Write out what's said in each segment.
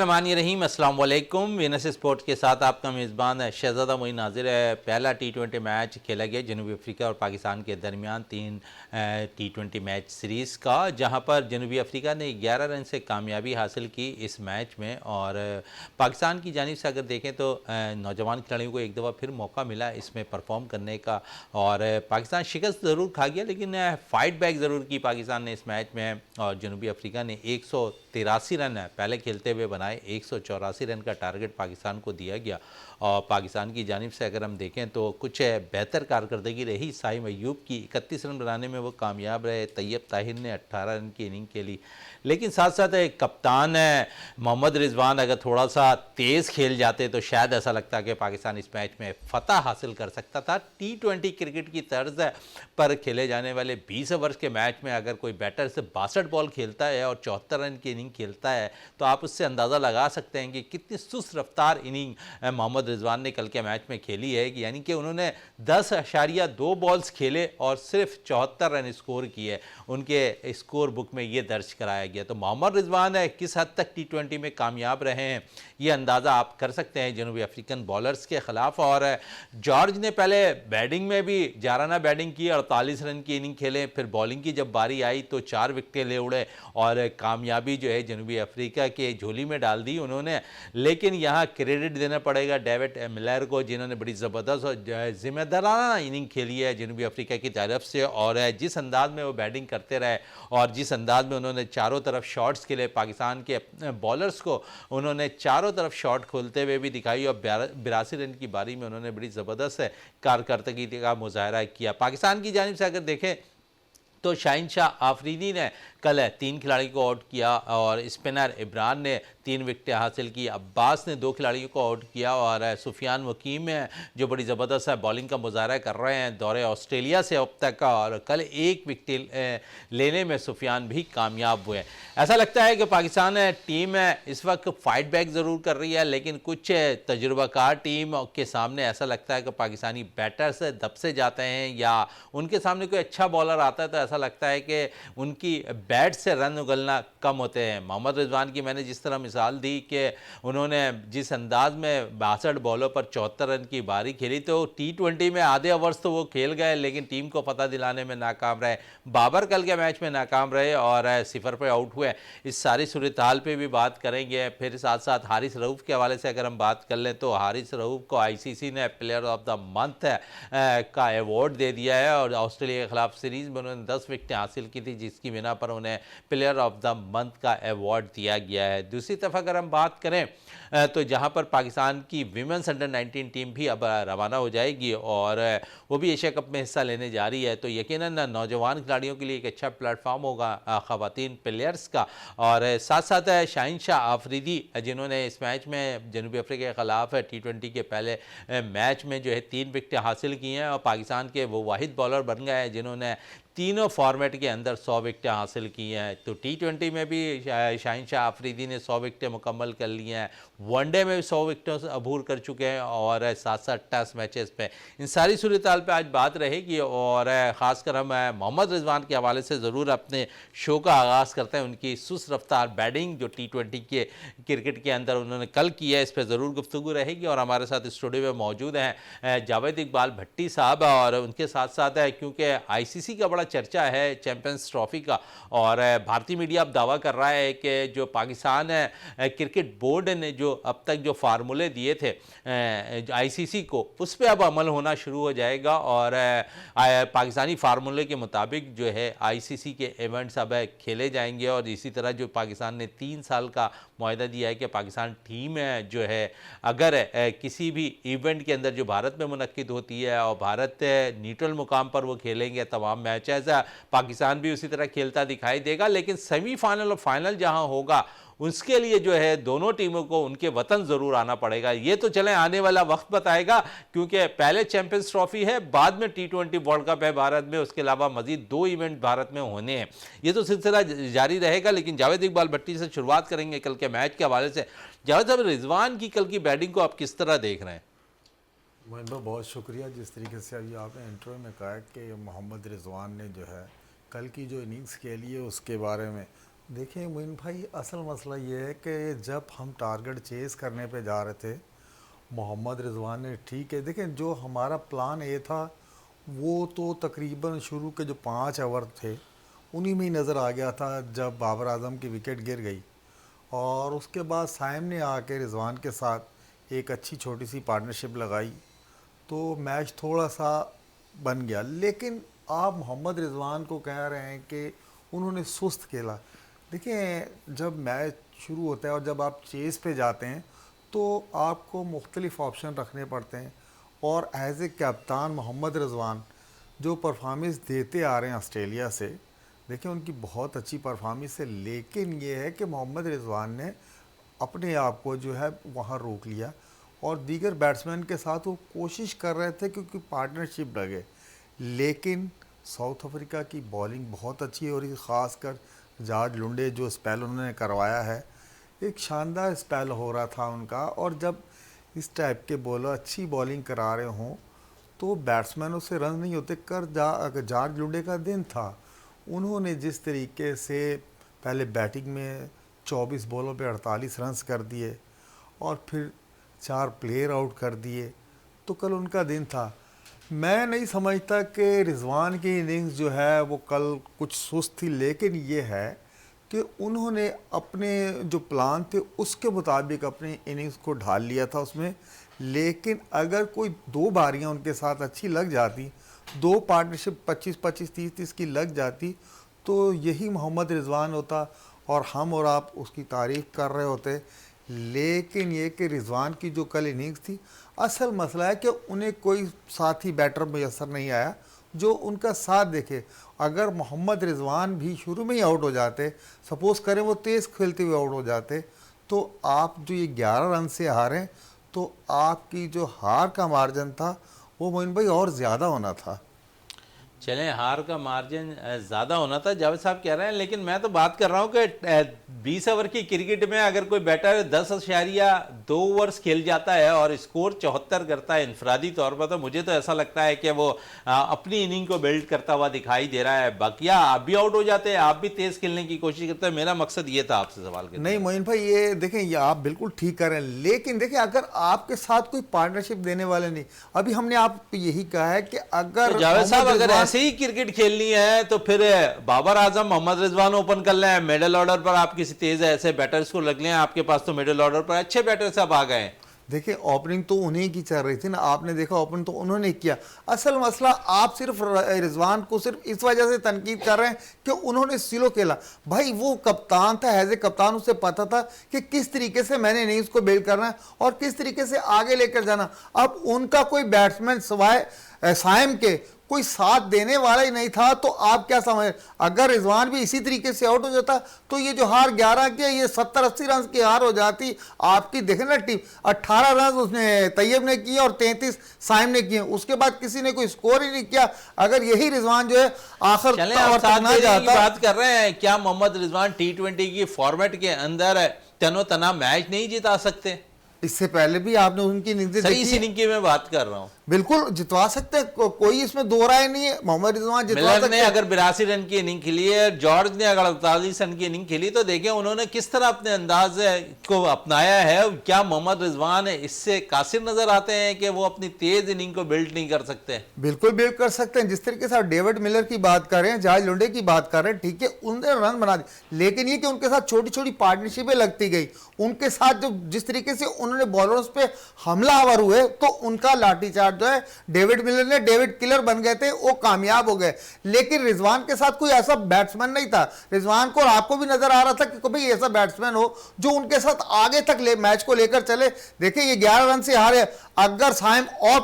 बिस्मिल्लाहिर्रहमानिर्रहीम। अस्सलाम वालेकुम। वीनस स्पोर्ट्स के साथ आपका मेज़बान है शहज़ादा मोइन नाज़िर है। पहला T20 मैच खेला गया जनूबी अफ्रीका और पाकिस्तान के दरमियान 3 T20 मैच सीरीज़ का, जहां पर जनूबी अफ्रीका ने 11 रन से कामयाबी हासिल की इस मैच में। और पाकिस्तान की जानिब से अगर देखें तो नौजवान खिलाड़ियों को एक दफ़ा फिर मौका मिला इसमें परफॉर्म करने का, और पाकिस्तान शिकस्त ज़रूर खा गया लेकिन फ़ाइट बैक ज़रूर की पाकिस्तान ने इस मैच में। और जनूबी अफ्रीका ने 183 रन पहले खेलते हुए बनाए। 184 रन का टारगेट पाकिस्तान को दिया गया। और पाकिस्तान की जानिब से अगर हम देखें तो कुछ बेहतर कारकर्दगी रही। साइम अयूब की 31 रन बनाने में वो कामयाब रहे। तैयब ताहिर ने 18 रन की इनिंग खेली, लेकिन साथ साथ कप्तान मोहम्मद रिजवान अगर थोड़ा सा तेज़ खेल जाते तो शायद ऐसा लगता कि पाकिस्तान इस मैच में फ़तह हासिल कर सकता था। T20 क्रिकेट की तर्ज पर खेले जाने वाले 20 ओवर के मैच में अगर कोई बैटर से 62 बॉल खेलता है और 74 रन की इनिंग खेलता है तो आप उससे अंदाज़ा लगा सकते हैं कि कितनी सुस्त रफ्तार इनिंग मोहम्मद रिजवान ने कल के मैच में खेली है। यानी कि उन्होंने 10.2 बॉल्स खेले और सिर्फ 74 रन स्कोर किए। उनके स्कोर बुक में ये दर्ज कराया गया। तो मोहम्मद रिजवान किस हद तक T20 में कामयाब रहे हैं ये अंदाज़ा आप कर सकते हैं जनूबी अफ्रीकन बॉलर्स के ख़िलाफ़। और जॉर्ज ने पहले बैटिंग में भी जाराना बैटिंग की, 48 रन की इनिंग खेले। फिर बॉलिंग की जब बारी आई तो 4 विकेटें ले उड़े और कामयाबी जो है जनूबी अफ्रीका के झोली में डाल दी उन्होंने। लेकिन यहाँ क्रेडिट देना पड़ेगा डेविड मिलर को, जिन्होंने बड़ी ज़बरदस्त और जिम्मेदाराना इनिंग खेली है जनूबी अफ्रीका की तरफ से। और जिस अंदाज में वो बैटिंग करते रहे और जिस अंदाज में उन्होंने चारों तरफ शॉट्स खेले, पाकिस्तान के बॉलर्स को उन्होंने चारों तरफ शॉट खोलते हुए भी दिखाई। और 82 रन की बारी में उन्होंने बड़ी ज़बरदस्त कारकर्दगी का मुजाहरा किया। पाकिस्तान की जानिब से अगर देखें तो शाहीन शाह आफरीदी ने कल 3 खिलाड़ी को आउट किया और स्पिनर इमरान ने 3 विकेटें हासिल की। अब्बास ने 2 खिलाड़ियों को आउट किया और सुफियान वकीम जो बड़ी ज़बरदस्त बॉलिंग का मुजाहरा कर रहे हैं दौरे ऑस्ट्रेलिया से अब तक का, और कल 1 विकेट लेने में सुफियान भी कामयाब हुए। ऐसा लगता है कि पाकिस्तान टीम इस वक्त फाइट बैक ज़रूर कर रही है, लेकिन कुछ तजुर्बाकार टीम के सामने ऐसा लगता है कि पाकिस्तानी बैटर्स दब से जाते हैं या उनके सामने कोई अच्छा बॉलर आता है तो ऐसा लगता है कि उनकी बैट से रन उगलना कम होते हैं। मोहम्मद रिजवान की मैंने जिस तरह मिसाल दी कि उन्होंने जिस अंदाज में 62 बॉलों पर 74 रन की बारी खेली, तो T20 में आधे ओवर्स तो वो खेल गए लेकिन टीम को फतह दिलाने में नाकाम रहे। बाबर कल के मैच में नाकाम रहे और 0 पर आउट हुए। इस सारी सूरत हाल पर भी बात करेंगे। फिर साथ साथ हारिस रऊफ़ के हवाले से अगर हम बात कर लें तो हारिस रऊफ़ को ICC ने प्लेयर ऑफ द मंथ का अवार्ड दे दिया है और ऑस्ट्रेलिया के खिलाफ सीरीज़ में उन्होंने 10 विकेटें हासिल की थी, जिसकी बिना पर उन्हें प्लेयर ऑफ द मंथ का अवार्ड दिया गया है। दूसरी तरफ अगर हम बात करें तो जहां पर पाकिस्तान की वीमेंस अंडर 19 टीम भी अब रवाना हो जाएगी और वो भी एशिया कप में हिस्सा लेने जा रही है, तो यकीनन नौजवान खिलाड़ियों के लिए एक अच्छा प्लेटफॉर्म होगा ख़वातीन प्लेयर्स का। और साथ साथ शाहीन शाह आफरीदी जिन्होंने इस मैच में जनूबी अफ्रीका के ख़िलाफ़ T20 के पहले मैच में जो है 3 विकेटें हासिल की हैं और पाकिस्तान के वो वाहिद बॉलर बन गए हैं जिन्होंने तीनों फॉर्मेट के अंदर 100 विकेटें हासिल की हैं। तो T20 में भी शाहीन शाह आफरीदी ने 100 विकेटें मुकम्मल कर ली हैं, वनडे में भी 100 विकेटों से अबूर कर चुके हैं और साथ साथ टेस्ट मैचेस पे। इन सारी सूरत हाल पर आज बात रहेगी और ख़ासकर हम मोहम्मद रिजवान के हवाले से ज़रूर अपने शो का आगाज़ करते हैं। उनकी सुस्त रफ्तार बैटिंग जो T20 के क्रिकेट के अंदर उन्होंने कल की है, इस पर ज़रूर गुफ्तगू रहेगी। और हमारे साथ स्टूडियो में मौजूद हैं जावेद इकबाल भट्टी साहब और उनके साथ साथ है क्योंकि ICC का बड़ा चर्चा है चैंपियंस ट्रॉफी का, और भारतीय मीडिया अब दावा कर रहा है कि जो पाकिस्तान क्रिकेट बोर्ड ने जो अब तक जो फार्मूले दिए थे ICC को, उस पर अब अमल होना शुरू हो जाएगा और पाकिस्तानी फार्मूले के मुताबिक जो है ICC के इवेंट्स अब खेले जाएंगे। और इसी तरह जो पाकिस्तान ने 3 साल का मुआहदा दिया है कि पाकिस्तान टीम जो है अगर किसी भी इवेंट के अंदर जो भारत में मुनक्किद होती है और भारत न्यूट्रल मुकाम पर वो खेलेंगे तमाम मैच, ऐसा पाकिस्तान भी उसी तरह खेलता दिखाई देगा। लेकिन सेमीफाइनल और फाइनल जहां होगा उसके लिए जो है दोनों टीमों को उनके वतन ज़रूर आना पड़ेगा। ये तो चलें आने वाला वक्त बताएगा, क्योंकि पहले चैंपियंस ट्रॉफी है, बाद में T20 वर्ल्ड कप है भारत में, उसके अलावा मजीद 2 इवेंट भारत में होने हैं। ये तो सिलसिला जारी रहेगा। लेकिन जावेद इकबाल भट्टी से शुरुआत करेंगे कल के मैच के हवाले से। जावेद साहब, रिजवान की कल की बैटिंग को आप किस तरह देख रहे हैं? बहुत शुक्रिया। जिस तरीके से अभी आपने इंटरव्यू में कहा कि मोहम्मद रिजवान ने जो है कल की जो इनिंग्स खेली है उसके बारे में देखिए मोइन भाई, असल मसला ये है कि जब हम टारगेट चेज़ करने पे जा रहे थे, मोहम्मद रिजवान ने ठीक है, देखें जो हमारा प्लान ए था वो तो तकरीबन शुरू के जो 5 ओवर थे उन्हीं में ही नज़र आ गया था जब बाबर आजम की विकेट गिर गई। और उसके बाद साइम ने आके रिजवान के साथ एक अच्छी छोटी सी पार्टनरशिप लगाई, तो मैच थोड़ा सा बन गया। लेकिन आप मोहम्मद रिजवान को कह रहे हैं कि उन्होंने सुस्त खेला। देखिए जब मैच शुरू होता है और जब आप चेज़ पे जाते हैं तो आपको मुख्तलिफ ऑप्शन रखने पड़ते हैं, और एज ए कप्तान मोहम्मद रिजवान जो परफॉर्मेंस देते आ रहे हैं ऑस्ट्रेलिया से, देखिए उनकी बहुत अच्छी परफॉर्मेंस है। लेकिन ये है कि मोहम्मद रिजवान ने अपने आप को जो है वहाँ रोक लिया और दीगर बैट्समैन के साथ वो कोशिश कर रहे थे क्योंकि पार्टनरशिप लगे। लेकिन साउथ अफ्रीका की बॉलिंग बहुत अच्छी है, और ये ख़ासकर जॉर्ज लुंडे जो स्पेल उन्होंने करवाया है, एक शानदार स्पेल हो रहा था उनका। और जब इस टाइप के बॉलर अच्छी बॉलिंग करा रहे हों तो बैट्समैनों से रन नहीं होते। जॉर्ज लुंडे का दिन था, उन्होंने जिस तरीके से पहले बैटिंग में 24 बॉलों पे 48 रन्स कर दिए और फिर 4 प्लेयर आउट कर दिए, तो कल उनका दिन था। मैं नहीं समझता कि रिजवान की इनिंग्स जो है वो कल कुछ सुस्त थी, लेकिन ये है कि उन्होंने अपने जो प्लान थे उसके मुताबिक अपनी इनिंग्स को ढाल लिया था उसमें। लेकिन अगर कोई 2 बारियां उनके साथ अच्छी लग जाती, 2 पार्टनरशिप 25-25 30-30 की लग जाती, तो यही मोहम्मद रिजवान होता और हम और आप उसकी तारीफ़ कर रहे होते। लेकिन ये कि रिजवान की जो कल इनिंग्स थी, असल मसला है कि उन्हें कोई साथी बैटर मैसर नहीं आया जो उनका साथ देखे। अगर मोहम्मद रिजवान भी शुरू में ही आउट हो जाते, सपोज़ करें वो तेज़ खेलते हुए आउट हो जाते, तो आप जो ये 11 रन से हारें, तो आपकी जो हार का मार्जिन था वो मोइन भाई और ज़्यादा होना था। चलें, हार का मार्जिन ज़्यादा होना था, जावेद साहब कह रहे हैं, लेकिन मैं तो बात कर रहा हूँ कि 20 ओवर की क्रिकेट में अगर कोई बैटर 10.2 ओवर्स खेल जाता है और स्कोर 74 करता है इनफरादी तौर पर, तो मुझे तो ऐसा लगता है कि वो अपनी इनिंग को बिल्ड करता हुआ दिखाई दे रहा है। बाकिया आप भी आउट हो जाते हैं, आप भी तेज़ खेलने की कोशिश करते हैं। मेरा मकसद ये था आपसे सवाल करना। नहीं मोइन भाई, ये देखें, ये आप बिल्कुल ठीक कर रहे हैं, लेकिन देखिए अगर आपके साथ कोई पार्टनरशिप देने वाले नहीं, अभी हमने आपको यही कहा है कि अगर तो जावेद साहब अगर ऐसे ही क्रिकेट खेलनी है तो फिर बाबर आजम मोहम्मद रिजवान ओपन कर लें, मिडिल ऑर्डर पर आप किसी तेज ऐसे बैटर्स को लग लें। आपके पास तो मिडिल ऑर्डर पर अच्छे बैटर्स अब आ गए। देखिए ओपनिंग तो उन्हीं की चल रही थी ना, आपने देखा ओपनिंग तो उन्होंने किया। असल मसला आप सिर्फ रिजवान को सिर्फ इस वजह से तनकीद कर रहे हैं कि उन्होंने स्लो खेला। भाई वो कप्तान था, एज ए कप्तान उसे पता था कि किस तरीके से मैंने इनिंग्स को बिल्ड करना है और किस तरीके से आगे लेकर जाना। अब उनका कोई बैट्समैन सिवाय साइम के कोई साथ देने वाला ही नहीं था, तो आप क्या समझ, अगर रिजवान भी इसी तरीके से आउट हो जाता तो ये जो हार 11 की, ये 70-80 रन की हार हो जाती। आपकी देखें ना टीम, 18 रन उसने तैयब ने किए और 33 साइम ने किए, उसके बाद किसी ने कोई स्कोर ही नहीं किया। अगर यही रिजवान जो है आखिर बात कर रहे हैं, क्या मोहम्मद रिजवान T20 की फॉर्मेट के अंदर तनो तना मैच नहीं जिता सकते? इससे पहले भी आपने उनकी इनिंग्स देखी, इस इनिंग की मैं बात कर रहा हूं। बिल्कुल जितवा सकते हैं, कोई इसमें दो राय नहीं है। मोहम्मद रिजवान जितवा सकते ने अगर 82 रन की इनिंग खेली है, जॉर्ज ने अगर 48 रन की इनिंग खेली, तो देखें उन्होंने किस तरह अपने अंदाज को अपनाया है। क्या मोहम्मद रिजवान इससे कासिर नजर आते हैं कि वो अपनी तेज इनिंग को बिल्ड नहीं कर सकते? बिल्कुल बिल्ड कर सकते हैं। जिस तरीके से आप डेविड मिलर की बात कर रहे हैं, जॉर्ज लुंडे की बात कर रहे हैं, ठीक है, उन्होंने रन बना दिए, लेकिन ये कि उनके साथ छोटी छोटी पार्टनरशिपें लगती गई, उनके साथ जो जिस तरीके से उन्होंने बॉलर्स पे हमलावर हुए, तो उनका लाठीचार्ज जो है डेविड मिलर ने डेविड किलर बन गए थे, वो कामयाब हो गए। लेकिन रिजवान के साथ कोई ऐसा बैट्समैन नहीं था। रिजवान को, आपको भी नजर आ रहा था कि भाई ऐसा बैट्समैन हो जो उनके साथ आगे तक मैच को लेकर चले। देखिए ये 11 रन से हारे, अगर साइम और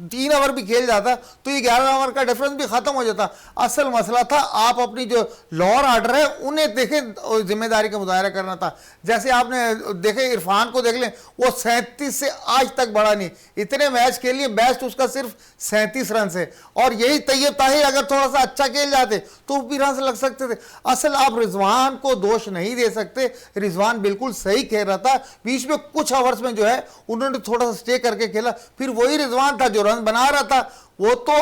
3 ओवर भी खेल जाता तो ये 11 ओवर का डिफरेंस भी खत्म हो जाता। असल मसला था आप अपनी जो लोअर ऑर्डर है उन्हें देखें, जिम्मेदारी का मुजाहरा करना था। जैसे आपने देखे इरफान को देख लें, वो 37 से आज तक बढ़ा नहीं, इतने मैच के लिए बेस्ट उसका सिर्फ 37 रन से। और यही तैयब ताहिर अगर थोड़ा सा अच्छा खेल जाते तो भी रन लग सकते थे। असल आप रिजवान को दोष नहीं दे सकते, रिजवान बिल्कुल सही खेल रहा था। बीच में कुछ ओवर्स में जो है उन्होंने थोड़ा सा स्टे करके खेला, फिर वही रिजवान था जो रन बना रहा था। वो तो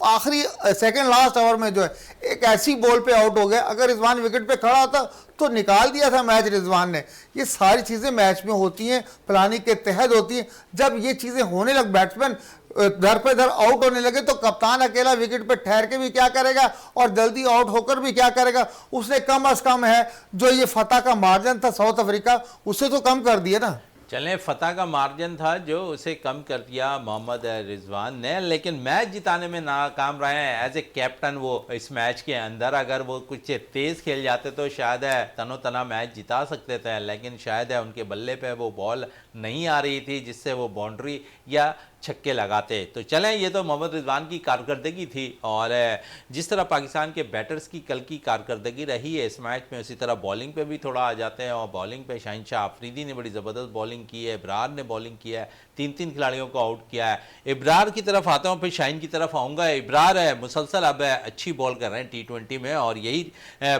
आखिरी सेकंड लास्ट ओवर में जो है एक ऐसी बॉल पे आउट हो गया, अगर रिजवान विकेट पे खड़ा होता तो निकाल दिया था मैच रिजवान ने। ये सारी चीज़ें मैच में होती हैं, प्लानिंग के तहत होती हैं। जब ये चीज़ें होने लग, बैट्समैन दर पे दर आउट होने लगे, तो कप्तान अकेला विकेट पे ठहर के भी क्या करेगा और जल्दी आउट होकर भी क्या करेगा। उसने कम अज कम है जो ये फतह का मार्जिन था साउथ अफ्रीका, उससे तो कम कर दिया ना। चलें, फतह का मार्जिन था जो उसे कम कर दिया मोहम्मद रिजवान ने, लेकिन मैच जिताने में नाकाम रहे हैं। एज ए कैप्टन वो इस मैच के अंदर अगर वो कुछ तेज़ खेल जाते तो शायद है तनो तना मैच जिता सकते थे, लेकिन शायद है उनके बल्ले पे वो बॉल नहीं आ रही थी जिससे वो बाउंड्री या छक्के लगाते। तो चलें, ये तो मोहम्मद रिजवान की कारकर्दगी थी, और जिस तरह पाकिस्तान के बैटर्स की कल की कारकर्दगी रही है इस मैच में, उसी तरह बॉलिंग पे भी थोड़ा आ जाते हैं। और बॉलिंग पे शहनशाह आफरीदी ने बड़ी ज़बरदस्त बॉलिंग की है, इब्रार ने बॉलिंग किया है, 3-3 खिलाड़ियों को आउट किया है। इब्रार की तरफ आता हूँ, फिर शाहीन की तरफ आऊँगा। इब्रार है मुसलसल अब अच्छी बॉल कर रहे हैं T20 में, और यही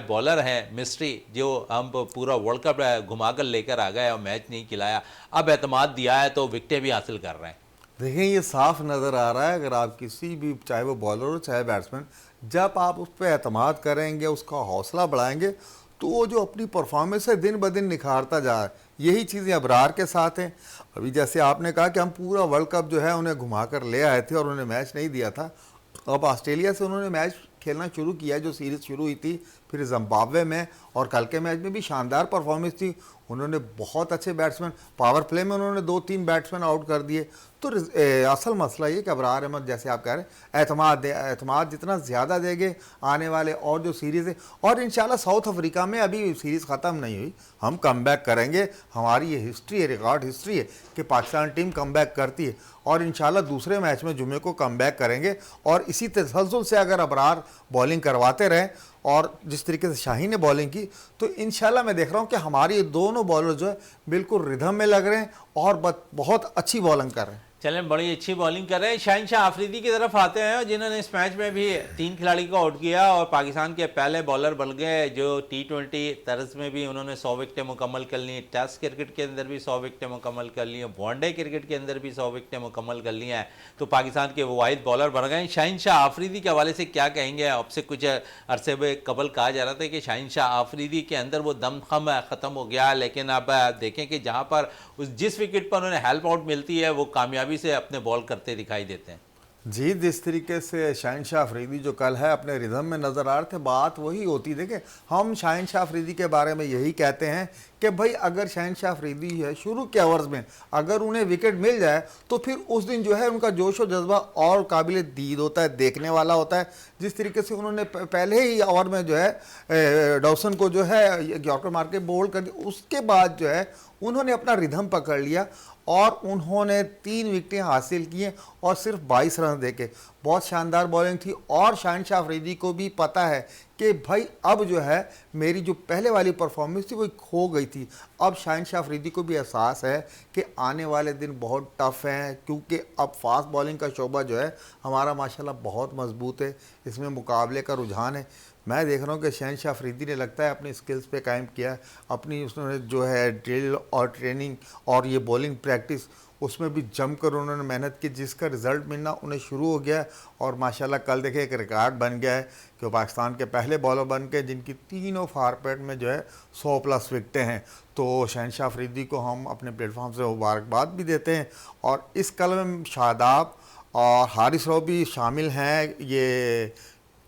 बॉलर हैं मिस्ट्री जो हम पूरा वर्ल्ड कप घुमा कर लेकर आ गए और मैच नहीं खिलाया। अब एतमाद दिया है तो विकटें भी हासिल कर रहे हैं। देखें, ये साफ नज़र आ रहा है, अगर आप किसी भी, चाहे वो बॉलर हो चाहे बैट्समैन, जब आप उस पर एतमाद करेंगे, उसका हौसला बढ़ाएंगे, तो वो जो अपनी परफॉर्मेंस है दिन ब दिन निखारता जा रहा है। यही चीज़ें अबरार के साथ हैं। अभी जैसे आपने कहा कि हम पूरा वर्ल्ड कप जो है उन्हें घुमा कर ले आए थे और उन्हें मैच नहीं दिया था। अब ऑस्ट्रेलिया से उन्होंने मैच खेलना शुरू किया, जो सीरीज़ शुरू हुई थी, फिर जिम्बाब्वे में, और कल के मैच में भी शानदार परफॉर्मेंस थी। उन्होंने बहुत अच्छे बैट्समैन, पावर प्ले में उन्होंने 2-3 बैट्समैन आउट कर दिए। तो असल मसला ये कि अबरार अहमद, जैसे आप कह रहे हैं, एतमाद जितना ज़्यादा देंगे आने वाले और जो सीरीज़ है, और इंशाल्लाह साउथ अफ्रीका में अभी सीरीज़ ख़त्म नहीं हुई, हम कम बैक करेंगे। हमारी ये हिस्ट्री है, रिकॉर्ड हिस्ट्री है कि पाकिस्तान टीम कम बैक करती है, और इंशाल्लाह दूसरे मैच में जुमे को कम बैक करेंगे। और इसी तसलसल से अगर अबरार बॉलिंग करवाते रहें और जिस तरीके से शाहीन ने बॉलिंग की, तो इंशाल्लाह मैं देख रहा हूँ कि हमारे दोनों बॉलर जो है बिल्कुल रिदम में लग रहे हैं और बहुत अच्छी बॉलिंग कर रहे हैं। चलें, बड़ी अच्छी बॉलिंग कर रहे हैं। शहनशाह आफरीदी की तरफ आते हैं, जिन्होंने इस मैच में भी 3 खिलाड़ी को आउट किया और पाकिस्तान के पहले बॉलर बन गए जो T20 तर्ज में भी उन्होंने 100 विकेटें मुकम्मल कर ली। टेस्ट क्रिकेट के अंदर भी 100 विकेटें मुकम्मल कर ली हैं, वनडे क्रिकेट के अंदर भी 100 विकेटें मुकम्मल कर ली हैं। तो पाकिस्तान के वो वाहिद बॉलर बन गए। शहनशाह आफरीदी के हवाले से क्या कहेंगे? आपसे कुछ अरसे कबल कहा जा रहा था कि शहनशाह आफरीदी के अंदर वो दमखम ख़त्म हो गया, लेकिन अब देखें कि जहाँ पर जिस विकेट पर उन्हें हेल्प आउट मिलती है वो कामयाबी से अपने बॉल करते दिखाई देते हैं। जी, जिस तरीके से शहनशाह अफरीदी जो कल है अपने रिदम में नज़र आ रहे थे, बात वही होती। देखें, हम शहनशाह अफरीदी के बारे में यही कहते हैं कि भाई अगर शहनशाह अफरीदी है शुरू के ओवर्स में अगर उन्हें विकेट मिल जाए तो फिर उस दिन जो है उनका जोश और जज्बा और काबिल दीद होता है, देखने वाला होता है। जिस तरीके से उन्होंने पहले ही ओवर में जो है डॉसन को जो है यॉर्कर मार के बोल्ड कर दिया, उसके बाद जो है उन्होंने अपना रिदम पकड़ लिया और उन्होंने 3 विकेटें हासिल किए और सिर्फ 22 रन देके। बहुत शानदार बॉलिंग थी, और शहनशाह अफरीदी को भी पता है कि भाई अब जो है मेरी जो पहले वाली परफॉर्मेंस थी वो खो गई थी। अब शहनशाह अफरीदी को भी एहसास है कि आने वाले दिन बहुत टफ हैं, क्योंकि अब फास्ट बॉलिंग का शोबा जो है हमारा माशाल्लाह बहुत मजबूत है, इसमें मुकाबले का रुझान है। मैं देख रहा हूँ कि शहनशाह अफरीदी ने लगता है अपनी स्किल्स पे कायम किया है, अपनी उसने जो है ड्रिल और ट्रेनिंग और ये बॉलिंग प्रैक्टिस उसमें भी जमकर उन्होंने मेहनत की, जिसका रिज़ल्ट मिलना उन्हें शुरू हो गया है। और माशाल्लाह कल देखे एक रिकॉर्ड बन गया है कि पाकिस्तान के पहले बॉलर बन के जिनकी तीनों फॉर्मेट में जो है 100+ विकटें हैं। तो शहनशाह अफरीदी को हम अपने प्लेटफॉर्म से मुबारकबाद भी देते हैं। और इस कल में शादाब और हारिस राव भी शामिल हैं ये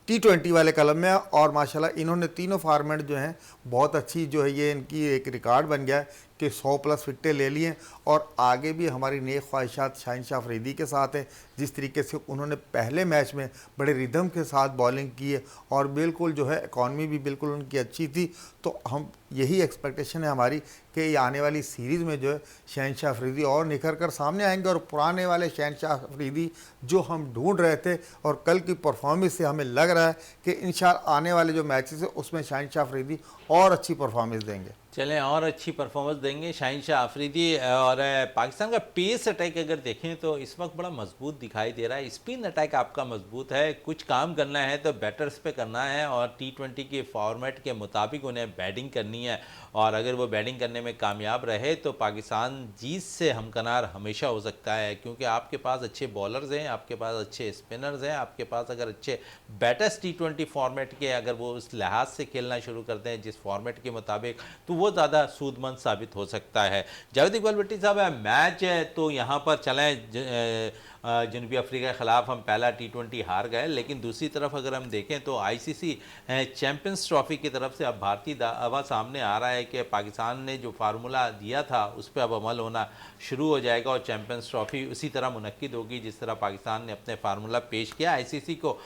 T20 वाले कलम में, और माशाल्लाह इन्होंने तीनों फॉर्मेट जो हैं बहुत अच्छी जो है ये इनकी एक रिकॉर्ड बन गया है कि 100+ विकटें ले लिए। और आगे भी हमारी नेक ख्वाहिशात शहनशाह अफरीदी के साथ है। जिस तरीके से उन्होंने पहले मैच में बड़े रिदम के साथ बॉलिंग की है और बिल्कुल जो है इकॉनमी भी बिल्कुल उनकी अच्छी थी, तो हम यही एक्सपेक्टेशन है हमारी कि ये आने वाली सीरीज़ में जो है शहनशाह अफरीदी और निखर कर सामने आएंगे, और पुराने वाले शहनशाह अफरीदी जो हम ढूंढ रहे थे और कल की परफॉर्मेंस से हमें लग रहा है कि इंशाल्लाह आने वाले जो मैचेस है उसमें शहनशाह अफरीदी और अच्छी परफॉर्मेंस देंगे। चलें और अच्छी परफॉर्मेंस देंगे शाहीन शाह आफरीदी। और पाकिस्तान का पेस अटैक अगर देखें तो इस वक्त बड़ा मजबूत दिखाई दे रहा है। स्पिन अटैक आपका मजबूत है, कुछ काम करना है तो बैटर्स पे करना है और टी20 के फॉर्मेट के मुताबिक उन्हें बैटिंग करनी है। और अगर वो बैटिंग करने में कामयाब रहे तो पाकिस्तान जीत से हमकनार हमेशा हो सकता है, क्योंकि आपके पास अच्छे बॉलर्स हैं, आपके पास अच्छे स्पिनर्स हैं, आपके पास अगर अच्छे बैटर्स टी20 फॉर्मेट के अगर वो उस लिहाज से खेलना शुरू करते हैं जिस फॉर्मेट के मुताबिक, तो वो ज़्यादा सूदमंद साबित हो सकता है। जावेद इकबाल भट्टी साहब, मैच है तो यहाँ पर चलें जनूबी अफ्रीका के ख़िलाफ़ हम पहला टी20 हार गए, लेकिन दूसरी तरफ अगर हम देखें तो आईसीसी चैम्पियंस ट्रॉफ़ी की तरफ से अब भारतीय दावा सामने आ रहा है कि पाकिस्तान ने जो फार्मूला दिया था उस पर अब अमल होना शुरू हो जाएगा और चैम्पियंस ट्रॉफ़ी उसी तरह मुनक्किद होगी जिस तरह पाकिस्तान ने अपने फार्मूला पेश किया आईसीसी को,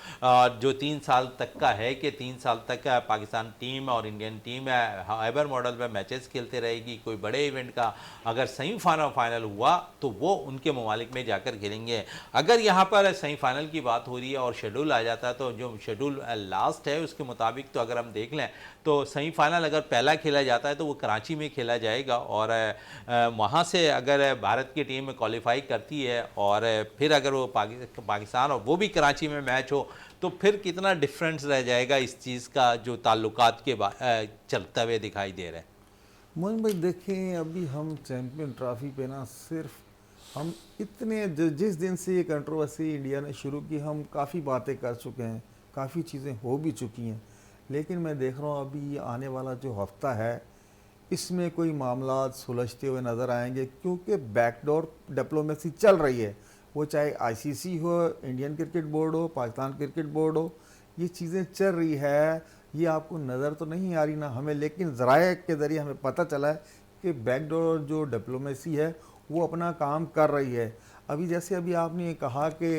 जो 3 साल तक का है कि 3 साल तक पाकिस्तान टीम और इंडियन टीम हाइबर मॉडल में मैचेस खेलते रहेगी। कोई बड़े इवेंट का अगर फाइनल हुआ तो वो उनके ममालिक में जाकर खेलेंगे। अगर यहाँ पर सेमीफाइनल की बात हो रही है और शेड्यूल आ जाता है तो जो शेड्यूल लास्ट है उसके मुताबिक तो अगर हम देख लें तो सेमीफाइनल अगर पहला खेला जाता है तो वो कराची में खेला जाएगा और वहाँ से अगर भारत की टीम क्वालिफाई करती है और फिर अगर वो पाकिस्तान और वो भी कराची में मैच हो तो फिर कितना डिफरेंस रह जाएगा इस चीज़ का जो ताल्लुकात के चलते हुए दिखाई दे रहे हैं। मोहन भाई देखें, अभी हम चैम्पियन ट्रॉफी पे ना सिर्फ हम इतने जिस दिन से ये कंट्रोवर्सी इंडिया ने शुरू की हम काफ़ी बातें कर चुके हैं, काफ़ी चीज़ें हो भी चुकी हैं, लेकिन मैं देख रहा हूँ अभी आने वाला जो हफ्ता है इसमें कोई मामला सुलझते हुए नज़र आएंगे, क्योंकि बैकडोर डिप्लोमेसी चल रही है। वो चाहे आईसीसी हो, इंडियन क्रिकेट बोर्ड हो, पाकिस्तान क्रिकेट बोर्ड हो, ये चीज़ें चल रही है। ये आपको नज़र तो नहीं आ रही ना हमें, लेकिन ज़राए के ज़रिए हमें पता चला है कि बैकडोर जो डिप्लोमेसी है वो अपना काम कर रही है। अभी जैसे अभी आपने कहा कि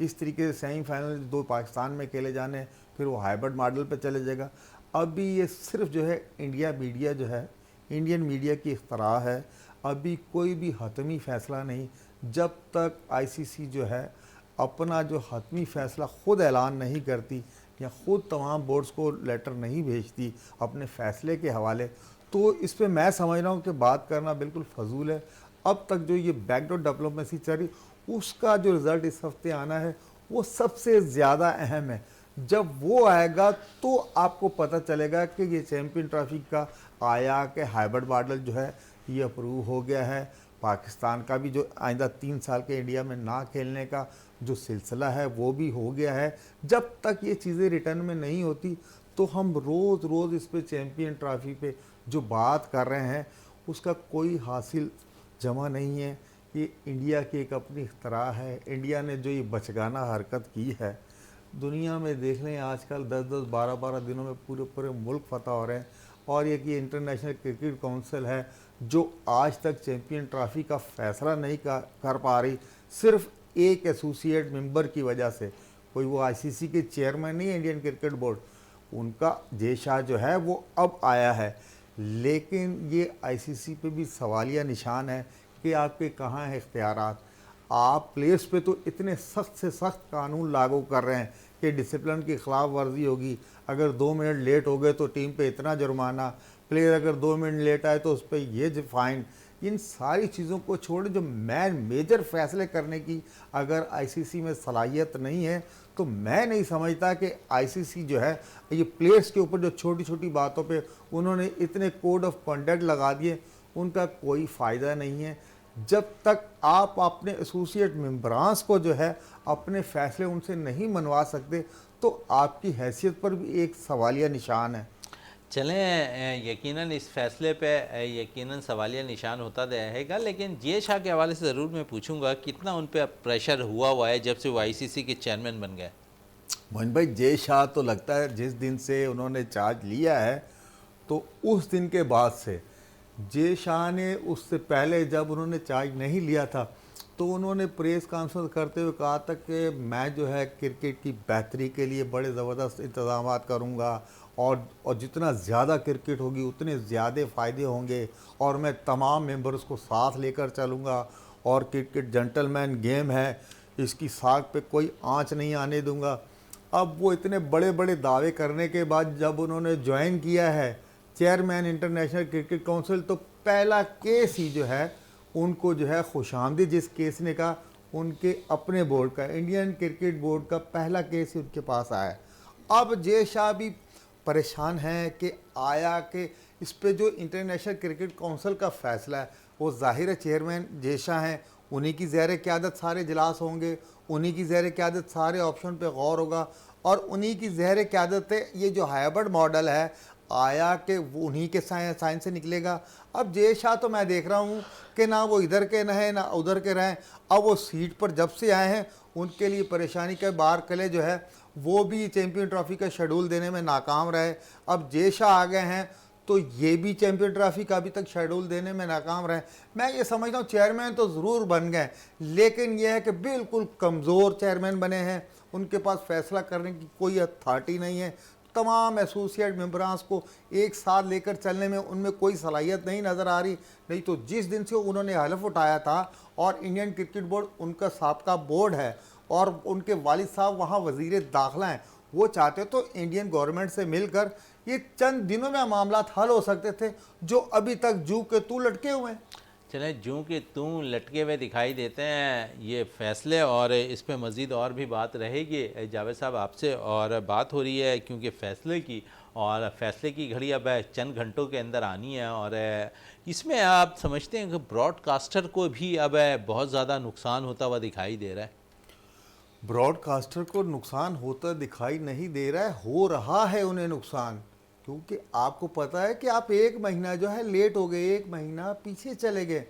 इस तरीके से सेमीफाइनल 2 पाकिस्तान में खेले जाने, फिर वो हाइब्रिड मॉडल पे चले जाएगा। अभी ये सिर्फ जो है इंडिया मीडिया जो है, इंडियन मीडिया की इख्तरा है। अभी कोई भी हतमी फ़ैसला नहीं, जब तक आईसीसी जो है अपना जो हतमी फ़ैसला ख़ुद ऐलान नहीं करती या ख़ुद तमाम बोर्ड्स को लेटर नहीं भेजती अपने फ़ैसले के हवाले, तो इस पे मैं समझ रहा हूँ कि बात करना बिल्कुल फजूल है। अब तक जो ये बैकडोर डिप्लोमेसी चल रही, उसका जो रिज़ल्ट इस हफ्ते आना है वो सबसे ज़्यादा अहम है। जब वो आएगा तो आपको पता चलेगा कि ये चैम्पियन ट्रॉफी का आया कि हाइब्रिड मॉडल जो है ये अप्रूव हो गया है। पाकिस्तान का भी जो आइंदा 3 साल के इंडिया में ना खेलने का जो सिलसिला है वो भी हो गया है। जब तक ये चीज़ें रिटर्न में नहीं होती तो हम रोज़ रोज़ इस पे चैम्पियन ट्रॉफी पे जो बात कर रहे हैं उसका कोई हासिल जमा नहीं है। ये इंडिया की एक अपनी इख्तरा है। इंडिया ने जो ये बचगाना हरकत की है, दुनिया में देख लें आजकल 10-10, 12-12 दिनों में पूरे पूरे मुल्क फतह हो रहे हैं। और ये कि इंटरनेशनल क्रिकेट काउंसिल है जो आज तक चैम्पियन ट्रॉफी का फ़ैसला नहीं कर पा रही, सिर्फ एक एसोसिएट मेंबर की वजह से। कोई वो आईसीसी के चेयरमैन नहीं है इंडियन क्रिकेट बोर्ड, उनका जय शाह जो है वो अब आया है। लेकिन ये आईसीसी पे भी सवालिया निशान है कि आपके कहाँ हैं इख्तियारात। आप प्लेयर्स पे तो इतने सख्त से सख्त कानून लागू कर रहे हैं कि डिसिप्लिन की खिलाफ वर्जी होगी, अगर 2 मिनट लेट हो गए तो टीम पे इतना जुर्माना, प्लेयर अगर 2 मिनट लेट आए तो उस पर ये फाइन। इन सारी चीज़ों को छोड़ जो मेजर फैसले करने की अगर आईसीसी में सलाहियत नहीं है तो मैं नहीं समझता कि आईसीसी जो है ये प्लेयर्स के ऊपर जो छोटी छोटी बातों पे उन्होंने इतने कोड ऑफ कंडक्ट लगा दिए, उनका कोई फ़ायदा नहीं है। जब तक आप अपने एसोसिएट मेंबरान्स को जो है अपने फ़ैसले उनसे नहीं मनवा सकते तो आपकी हैसियत पर भी एक सवालिया निशान है। चलें, यकीनन इस फैसले पे यकीनन सवालिया निशान होता रहेगा, लेकिन जय शाह के हवाले से ज़रूर मैं पूछूंगा कितना उन पर प्रेशर हुआ है जब से वो आईसीसी के चेयरमैन बन गए। मोहन भाई, जय शाह तो लगता है जिस दिन से उन्होंने चार्ज लिया है तो उस दिन के बाद से, जय शाह ने उससे पहले जब उन्होंने चार्ज नहीं लिया था तो उन्होंने प्रेस कॉन्फ्रेंस करते हुए कहा था कि मैं जो है क्रिकेट की बेहतरी के लिए बड़े ज़बरदस्त इंतजाम करूँगा और जितना ज़्यादा क्रिकेट होगी उतने ज़्यादा फ़ायदे होंगे और मैं तमाम मेंबर्स को साथ लेकर चलूँगा और क्रिकेट जेंटलमैन गेम है, इसकी साख पे कोई आंच नहीं आने दूँगा। अब वो इतने बड़े बड़े दावे करने के बाद जब उन्होंने ज्वाइन किया है चेयरमैन इंटरनेशनल क्रिकेट काउंसिल, तो पहला केस ही जो है उनको जो है खुशामदी जिस केस ने कहा उनके अपने बोर्ड का, इंडियन क्रिकेट बोर्ड का पहला केस ही उनके पास आया है। अब जय शाह भी परेशान हैं कि आया कि इस पे जो इंटरनेशनल क्रिकेट काउंसिल का फैसला है वो ज़ाहिर है चेयरमैन जय शाह हैं, उन्हीं की ज़ेर क़यादत सारे इजलास होंगे, उन्हीं की ज़ेर क़यादत सारे ऑप्शन पे गौर होगा और उन्हीं की ज़ेर क़यादत ये जो हाइब्रिड मॉडल है आया कि वो उन्हीं के साइंस से निकलेगा। अब जय शाह तो मैं देख रहा हूँ कि ना वो इधर के रहें ना उधर के रहें, अब वो सीट पर जब से आए हैं उनके लिए परेशानी के बार कले जो है वो भी चैम्पियन ट्रॉफी का शेड्यूल देने में नाकाम रहे। अब जय शाह आ गए हैं तो ये भी चैम्पियन ट्रॉफी का अभी तक शेड्यूल देने में नाकाम रहे। मैं ये समझता हूँ चेयरमैन तो ज़रूर बन गए, लेकिन यह है कि बिल्कुल कमज़ोर चेयरमैन बने हैं, उनके पास फैसला करने की कोई अथॉरिटी नहीं है। तमाम एसोसिएट मेम्बरान्स को एक साथ लेकर चलने में उनमें कोई सलाहियत नहीं नज़र आ रही। नहीं तो जिस दिन से उन्होंने हलफ उठाया था और इंडियन क्रिकेट बोर्ड उनका साबका बोर्ड है और उनके वालिद साहब वहाँ वज़ीर दाखिला हैं, वो चाहते तो इंडियन गवर्नमेंट से मिलकर ये चंद दिनों में मामला हल हो सकते थे जो अभी तक जू के तू लटके हुए हैं। चले जूं के तू लटके हुए दिखाई देते हैं ये फैसले, और इस पे मज़ीद और भी बात रहेगी। जावेद साहब आपसे और बात हो रही है क्योंकि फ़ैसले की, और फैसले की घड़ी अब चंद घंटों के अंदर आनी है, और इसमें आप समझते हैं कि ब्रॉडकास्टर को भी अब बहुत ज़्यादा नुकसान होता हुआ दिखाई दे रहा है? ब्रॉडकास्टर को नुकसान होता दिखाई नहीं दे रहा है, हो रहा है उन्हें नुकसान, क्योंकि आपको पता है कि आप एक महीना जो है लेट हो गए, एक महीना पीछे चले गए।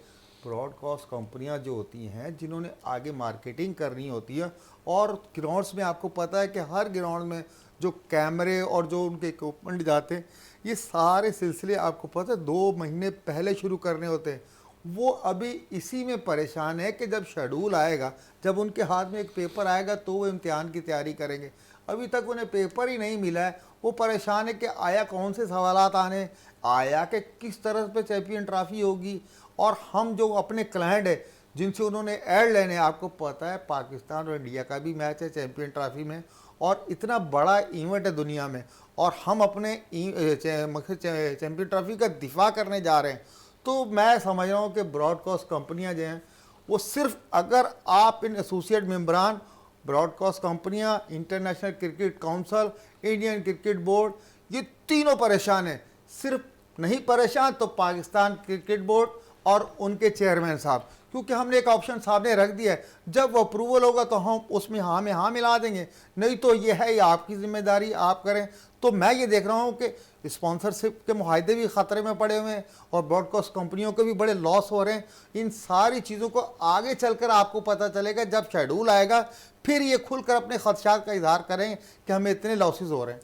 ब्रॉडकास्ट कंपनियां जो होती हैं जिन्होंने आगे मार्केटिंग करनी होती है, और ग्राउंड्स में आपको पता है कि हर ग्राउंड में जो कैमरे और जो उनके इक्विपमेंट जाते हैं ये सारे सिलसिले आपको पता है 2 महीने पहले शुरू करने होते हैं। वो अभी इसी में परेशान है कि जब शेड्यूल आएगा, जब उनके हाथ में एक पेपर आएगा तो वो इम्तिहान की तैयारी करेंगे। अभी तक उन्हें पेपर ही नहीं मिला है, वो परेशान है कि आया कौन से सवालात आने, आया कि किस तरह पे चैम्पियन ट्रॉफी होगी। और हम जो अपने क्लाइंट है जिनसे उन्होंने ऐड लेने, आपको पता है पाकिस्तान और इंडिया का भी मैच है चैम्पियन ट्रॉफी में, और इतना बड़ा इवेंट है दुनिया में, और हम अपने चैम्पियन ट्रॉफी का दिफा करने जा रहे हैं। तो मैं समझ रहा हूँ कि ब्रॉडकास्ट कंपनियां जो हैं वो सिर्फ, अगर आप इन एसोसिएट मेम्बरान ब्रॉडकास्ट कंपनियां, international cricket council, Indian cricket board, ये तीनों परेशान हैं। सिर्फ नहीं परेशान तो पाकिस्तान क्रिकेट बोर्ड और उनके चेयरमैन साहब, क्योंकि हमने एक ऑप्शन सामने रख दिया है, जब वो अप्रूवल होगा तो हम उसमें हाँ में हाँ मिला देंगे, नहीं तो ये है ये आपकी जिम्मेदारी, आप करें। तो मैं ये देख रहा हूँ कि स्पॉन्सरशिप के मुआहदे भी ख़तरे में पड़े हुए हैं और ब्रॉडकास्ट कंपनियों के भी बड़े लॉस हो रहे हैं। इन सारी चीज़ों को आगे चलकर आपको पता चलेगा, जब शेड्यूल आएगा फिर ये खुलकर अपने खदशात का इजहार करें कि हमें इतने लॉसेस हो रहे हैं।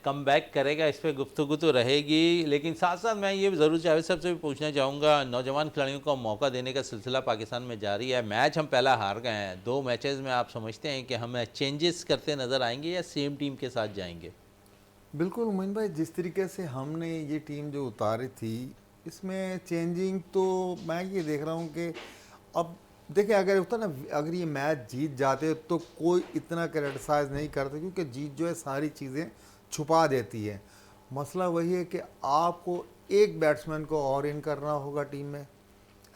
कम बैक करेगा, इस पर गुफ्तगू तो रहेगी, लेकिन साथ साथ मैं ये ज़रूर जावेद साहब से भी पूछना चाहूँगा, नौजवान खिलाड़ियों को मौका देने का सिलसिला पाकिस्तान में जारी है। मैच हम पहला हार गए हैं, 2 मैचेस में आप समझते हैं कि हमें चेंजेस करते नज़र आएंगे या सेम टीम के साथ जाएंगे? बिल्कुल मोइन भाई, जिस तरीके से हमने ये टीम जो उतारी थी इसमें चेंजिंग तो मैं ये देख रहा हूँ कि अब देखिए, अगर होता ना, अगर ये मैच जीत जाते तो कोई इतना क्रिटिसाइज नहीं करता, क्योंकि जीत जो है सारी चीज़ें छुपा देती है। मसला वही है कि आपको एक बैट्समैन को और इन करना होगा टीम में।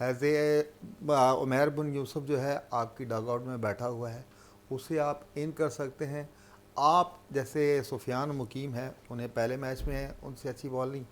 एज ए उमैर बिन यूसुफ जो है आपकी डग आउट में बैठा हुआ है, उसे आप इन कर सकते हैं। आप जैसे सुफियान मुकीम है, उन्हें पहले मैच में है, उनसे अच्छी बॉलिंग,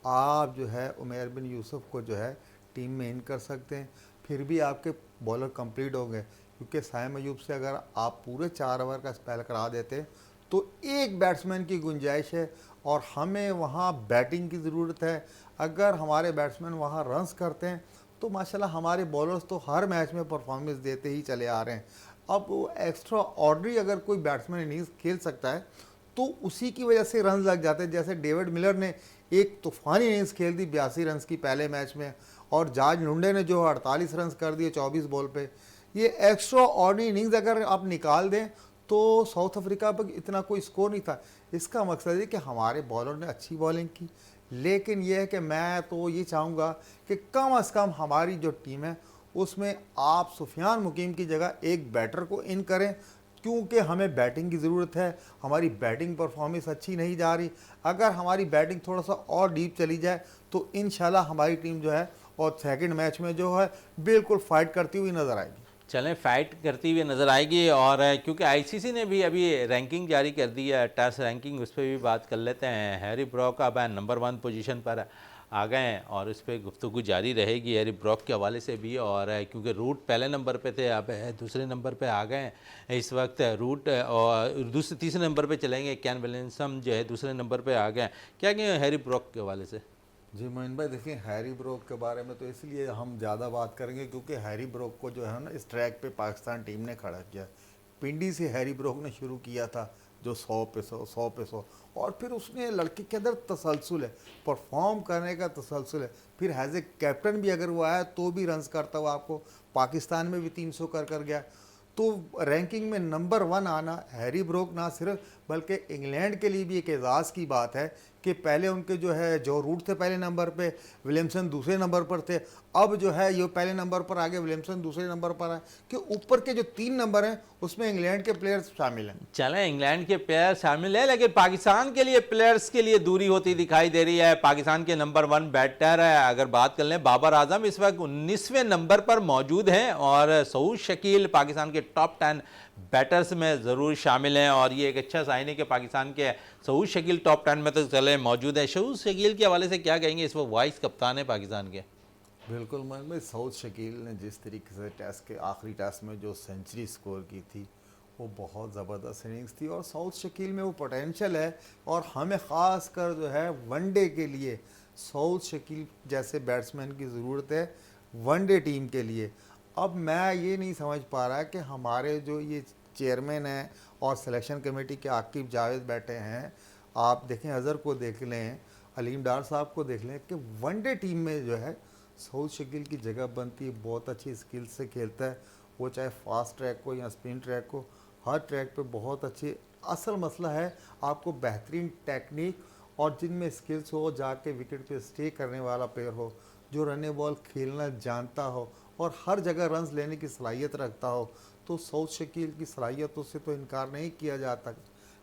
आप जो है उमैर बिन यूसुफ को जो है टीम में इन कर सकते हैं। फिर भी आपके बॉलर कंप्लीट हो गए, क्योंकि साइम अयूब से अगर आप पूरे 4 ओवर का स्पेल करा देते तो एक बैट्समैन की गुंजाइश है, और हमें वहाँ बैटिंग की ज़रूरत है। अगर हमारे बैट्समैन वहाँ रन्स करते हैं तो माशाल्लाह हमारे बॉलर्स तो हर मैच में परफॉर्मेंस देते ही चले आ रहे हैं। अब वो एक्स्ट्रा ऑर्डनरी अगर कोई बैट्समैन इनिंग्स खेल सकता है तो उसी की वजह से रन लग जाते हैं। जैसे डेविड मिलर ने एक तूफ़ानी इनिंग्स खेल दी 82 रन की पहले मैच में, और जॉर्ज लुंडे ने जो 48 रन कर दिए 24 बॉल पे। ये एक्स्ट्रा ऑर्डनरी इनिंग्स अगर आप निकाल दें तो साउथ अफ्रीका पर इतना कोई स्कोर नहीं था। इसका मकसद है कि हमारे बॉलर ने अच्छी बॉलिंग की, लेकिन यह है कि मैं तो ये चाहूँगा कि कम से कम हमारी जो टीम है उसमें आप सुफियान मुकीम की जगह एक बैटर को इन करें, क्योंकि हमें बैटिंग की ज़रूरत है, हमारी बैटिंग परफॉर्मेंस अच्छी नहीं जा रही। अगर हमारी बैटिंग थोड़ा सा और डीप चली जाए तो इंशाल्लाह हमारी टीम जो है और सेकंड मैच में जो है बिल्कुल फाइट करती हुई नज़र आएगी। चलें, फाइट करती हुई नज़र आएगी। और क्योंकि आईसीसी ने भी अभी रैंकिंग जारी कर दी है, टेस्ट रैंकिंग, उस पर भी बात कर लेते हैं। हैरी ब्रॉक अब नंबर 1 पोजीशन पर आ गए हैं और उस पर गुफ्तगू जारी रहेगी हैरी ब्रॉक के हवाले से भी। और क्योंकि रूट पहले नंबर पे थे, अब दूसरे नंबर पे आ गए हैं इस वक्त रूट, और तीसरे नंबर पे चलेंगे। कैन विलियमसन जो है दूसरे नंबर पे आ गए हैं। क्या कहें हैरी ब्रॉक के हवाले से? जी मोइन भाई, देखिए हैरी ब्रोक के बारे में तो इसलिए हम ज़्यादा बात करेंगे क्योंकि हैरी ब्रोक को जो है ना इस ट्रैक पे पाकिस्तान टीम ने खड़ा किया। पिंडी से हैरी ब्रोक ने शुरू किया था, जो 100 पे 100 100 पे 100, और फिर उसने लड़के के अंदर तसलसल है, परफॉर्म करने का तसलसल है। फिर एज ए कैप्टन भी अगर वो आया तो भी रन्स करता हुआ आपको पाकिस्तान में भी 300 कर गया। तो रैंकिंग में नंबर 1 आना हैरी ब्रोक ना सिर्फ बल्कि इंग्लैंड के लिए भी एक एजाज़ की बात है कि पहले उनके जो है जो रूट थे पहले नंबर पे, विलियमसन दूसरे नंबर पर थे। अब जो है ये पहले नंबर पर आ गए, विलियमसन दूसरे नंबर पर आए, कि ऊपर के जो 3 नंबर हैं उसमें इंग्लैंड के प्लेयर्स शामिल हैं। चलें, इंग्लैंड के प्लेयर शामिल है, लेकिन पाकिस्तान के लिए प्लेयर्स के लिए दूरी होती दिखाई दे रही है। पाकिस्तान के नंबर 1 बैटर है, अगर बात कर लें बाबर आजम, इस वक्त 19वें नंबर पर मौजूद हैं और सऊद शकील पाकिस्तान के टॉप 10 बैटर्स में ज़रूर शामिल हैं। और ये एक अच्छा साइन है कि पाकिस्तान के सऊद शकील टॉप 10 में तो चले मौजूद है। सऊद शकील के हवाले से क्या कहेंगे? इस वक्त वाइस कप्तान है पाकिस्तान के। बिल्कुल मोहन भाई, सऊद शकील ने जिस तरीके से टेस्ट के आखिरी टेस्ट में जो सेंचुरी स्कोर की थी वो बहुत ज़बरदस्त इनिंग्स थी, और सऊद शकील में वो पोटेंशियल है। और हमें ख़ास कर जो है वनडे के लिए सऊद शकील जैसे बैट्समैन की ज़रूरत है, वनडे टीम के लिए। अब मैं ये नहीं समझ पा रहा कि हमारे जो ये चेयरमैन हैं और सिलेक्शन कमेटी के आकिब जावेद बैठे हैं, आप देखें अज़हर को देख लें, अलीम डार साहब को देख लें, कि वनडे टीम में जो है सऊद शकील की जगह बनती है। बहुत अच्छी स्किल से खेलता है, वो चाहे फास्ट ट्रैक हो या स्पिन ट्रैक हो, हर ट्रैक पे बहुत अच्छी। असल मसला है आपको बेहतरीन टेक्निक और जिनमें स्किल्स हो, जाके विकेट पे स्टे करने वाला प्लेयर हो, जो रन बॉल खेलना जानता हो और हर जगह रन्स लेने की सलाहियत रखता हो। तो सऊद शकील की सलाहियतों से तो इनकार नहीं किया जाता,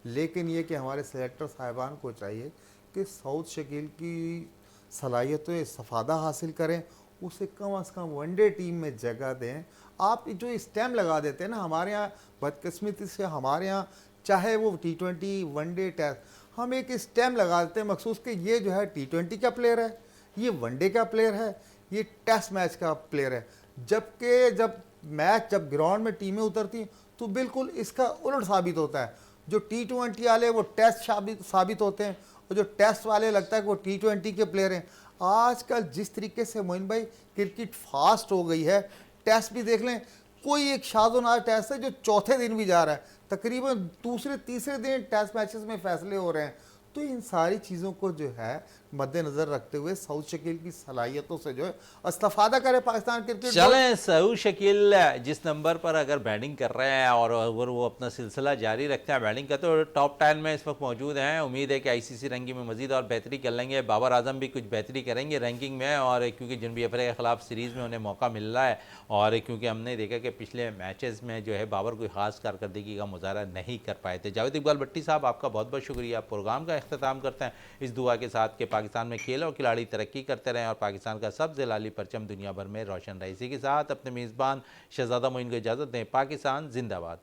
लेकिन ये कि हमारे सेलेक्टर साहिबान को चाहिए कि सऊद शकील की सलाहियतों इस्तेफादा हासिल करें, उसे कम से कम वनडे टीम में जगह दें। आप जो स्टैम्प लगा देते हैं ना, हमारे यहाँ बदकिस्मती से हमारे यहाँ चाहे वो T20 वनडे टेस्ट, हम एक स्टैम्प लगा देते हैं मखसूस कि ये जो है T20 का प्लेयर है, ये वनडे का प्लेयर है, ये टेस्ट मैच का प्लेयर है। जबकि जब ग्राउंड में टीमें उतरती तो बिल्कुल इसका उलट साबित होता है। जो T20 वाले वो टेस्ट साबित होते हैं, और जो टेस्ट वाले लगता है कि वो T20 के प्लेयर हैं। आजकल जिस तरीके से मोइन भाई क्रिकेट फास्ट हो गई है, टेस्ट भी देख लें, कोई एक शादोनाज टेस्ट है जो चौथे दिन भी जा रहा है, तकरीबन दूसरे तीसरे दिन टेस्ट मैचेस में फैसले हो रहे हैं। तो इन सारी चीज़ों को जो है मद्देनज़र रखते हुए सऊद शकील की सलाहियतों से जो है इस्तेफादा करे पाकिस्तान क्रिकेट। चलें, सऊद शकील जिस नंबर पर अगर बैटिंग कर रहे हैं और अगर वो अपना सिलसिला जारी रखते हैं बैटिंग का, तो टॉप 10 में इस वक्त मौजूद हैं। उम्मीद है कि आईसीसी रैंकिंग में मजीद और बेहतरी कर लेंगे। बाबर आजम भी कुछ बेहतरी करेंगे रैंकिंग में, और क्योंकि जनूबी अफ्रीका के ख़िलाफ़ सीरीज़ में उन्हें मौका मिल रहा है, और क्योंकि हमने देखा कि पिछले मैचेस में जो है बाबर कोई ख़ास कारकर्दगी का मुजाहरा नहीं कर पाए थे। जावेद इकबाल भट्टी साहब, आपका बहुत बहुत शुक्रिया। प्रोग्राम का अख्ताम करते हैं इस दुआ के साथ कि पाकिस्तान में खेल और खिलाड़ी तरक्की करते रहें और पाकिस्तान का सबसे लाली परचम दुनिया भर में रोशन रहे। इसी के साथ अपने मेज़बान शहजादा मोइन को इजाज़त दें। पाकिस्तान जिंदाबाद।